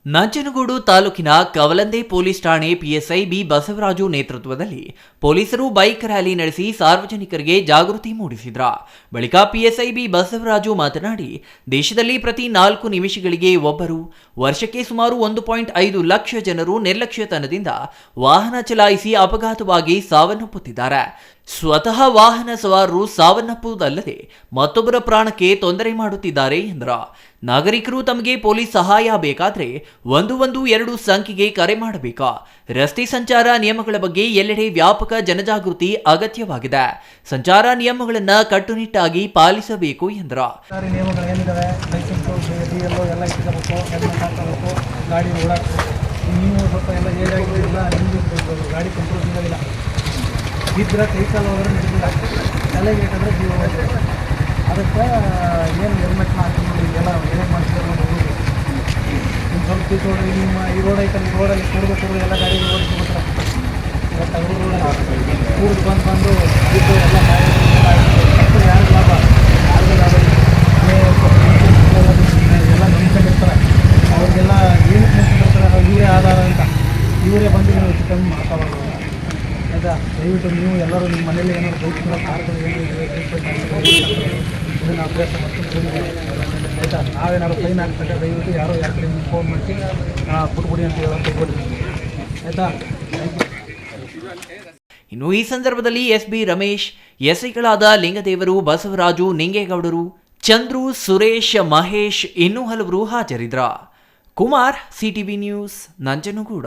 ನಂಜನಗೂಡು ತಾಲೂಕಿನ ಕವಲಂದೆ ಪೊಲೀಸ್ ಠಾಣೆ PSI B Basavaraju ನೇತೃತ್ವದಲ್ಲಿ ಪೊಲೀಸರು ಬೈಕ್ ರ್ಯಾಲಿ ನಡೆಸಿ ಸಾರ್ವಜನಿಕರಿಗೆ ಜಾಗೃತಿ ಮೂಡಿಸಿದ್ರ. ಬಳಿಕ ಪಿಎಸ್ಐ ಬಿ ಬಸವರಾಜು ಮಾತನಾಡಿ, ದೇಶದಲ್ಲಿ ಪ್ರತಿ 4 ನಿಮಿಷಗಳಿಗೆ ಒಬ್ಬರು, ವರ್ಷಕ್ಕೆ ಸುಮಾರು 1.5 ಲಕ್ಷ ಜನರು ನಿರ್ಲಕ್ಷ್ಯತನದಿಂದ ವಾಹನ ಚಲಾಯಿಸಿ ಅಪಘಾತವಾಗಿ ಸಾವನ್ನಪ್ಪುತ್ತಿದ್ದಾರೆ. ಸ್ವತಃ ವಾಹನ ಸವಾರರು ಸಾವನ್ನಪ್ಪುವುದಲ್ಲದೆ ಮತ್ತೊಬ್ಬರ ಪ್ರಾಣಕ್ಕೆ ತೊಂದರೆ ಮಾಡುತ್ತಿದ್ದಾರೆ ಎಂದರು. ನಾಗರಿಕರು ತಮಗೆ ಪೊಲೀಸ್ ಸಹಾಯ ಬೇಕಾದರೆ 112 ಸಂಖ್ಯೆಗೆ ಕರೆ ಮಾಡಬೇಕು. ರಸ್ತೆ ಸಂಚಾರ ನಿಯಮಗಳ ಬಗ್ಗೆ ಎಲ್ಲೆಡೆ ವ್ಯಾಪಕ ಜನಜಾಗೃತಿ ಅಗತ್ಯವಾಗಿದೆ. ಸಂಚಾರ ನಿಯಮಗಳನ್ನು ಕಟ್ಟುನಿಟ್ಟಾಗಿ ಪಾಲಿಸಬೇಕು ಎಂದರು. ಇದ್ರೆ ಕೈ ಕಾಲು ಹೋದ್ರೆ ನಿಲ್ಲ, ತಲೆಗೆ ಇಟ್ಟಂದ್ರೆ ಜೀವ ಹೋಗ್ತದೆ. ಅದಕ್ಕೆ ಏನು ಹೆಲ್ಮೆಟ್ ಹಾಕಿ ಎಲ್ಲ ಏನೇನು ಮಾಡ್ತಾರೆ ನೋಡಿ. ನಿಮ್ಮ ಸ್ವಲ್ಪ ತಿಳ್ಕೊಂಡ್ರೆ ನಿಮ್ಮ ಈ ರೋಡ್ ಐತಲ್ಲ, ಈ ರೋಡಲ್ಲಿ ಕುಡಿದು ಎಲ್ಲ ಗಾಡಿ ಓಡಿಸ್ಬಿಟ್ರೆ ಇವತ್ತು ಅವರು ರೋಡ್ ಕೂಡಿದು ಬಂದು ಬಿದ್ದು ಎಲ್ಲ ಯಾರು ಲಾಭ ಯಾರಿಗೂ ಲಾಭ ಎಲ್ಲ ನಿಂತ್ಕೊಂಡಿರ್ತಾರೆ. ಅವ್ರಿಗೆಲ್ಲ ಏನಕ್ಕೆ ನಿಂತ್ಕೊಂಡಿರ್ತಾರೆ, ಇವರೇ ಆಧಾರ ಅಂತ ಇವರೇ ಬಂದು ನೀವು ಚಿಕನ್ ಮಾತಾಡೋದು. ಆಯಿತಾ, ದಯವಿಟ್ಟು ನೀವು ಎಲ್ಲರೂ ನಿಮ್ಮ ಮನೇಲಿ ಏನಾದ್ರು ಬೈಕ್ಗಳ ಕಾರ್ಗಳು ಇದನ್ನು ಅಭ್ಯಾಸ ಮಾಡ್ಕೊಂಡು ಆಯಿತಾ. ನಾವೇನಾದ್ರು ಫೈನ್ ಹಾಕ್ತಕ್ಕ ದಯವಿಟ್ಟು ಯಾರೋ ಯಾರ ಕಡೆ ಫೋನ್ ಮಾಡಿ ಬಿಟ್ಬಿಡಿ ಅಂತ ಹೇಳೋದು ಕೊಡಿ. ಆಯಿತಾ, ಇನ್ನು ಈ ಸಂದರ್ಭದಲ್ಲಿ ಎಸ್ಬಿ ರಮೇಶ್, ಎಸ್ಐಗಳಾದ ಲಿಂಗದೇವರು, ಬಸವರಾಜು, ನಿಂಗೇಗೌಡರು, ಚಂದ್ರು, ಸುರೇಶ್, ಮಹೇಶ್ ಇನ್ನೂ ಹಲವರು ಹಾಜರಿದ್ರ. Kumar, CTV news, ನಂಜನಗೂಡ.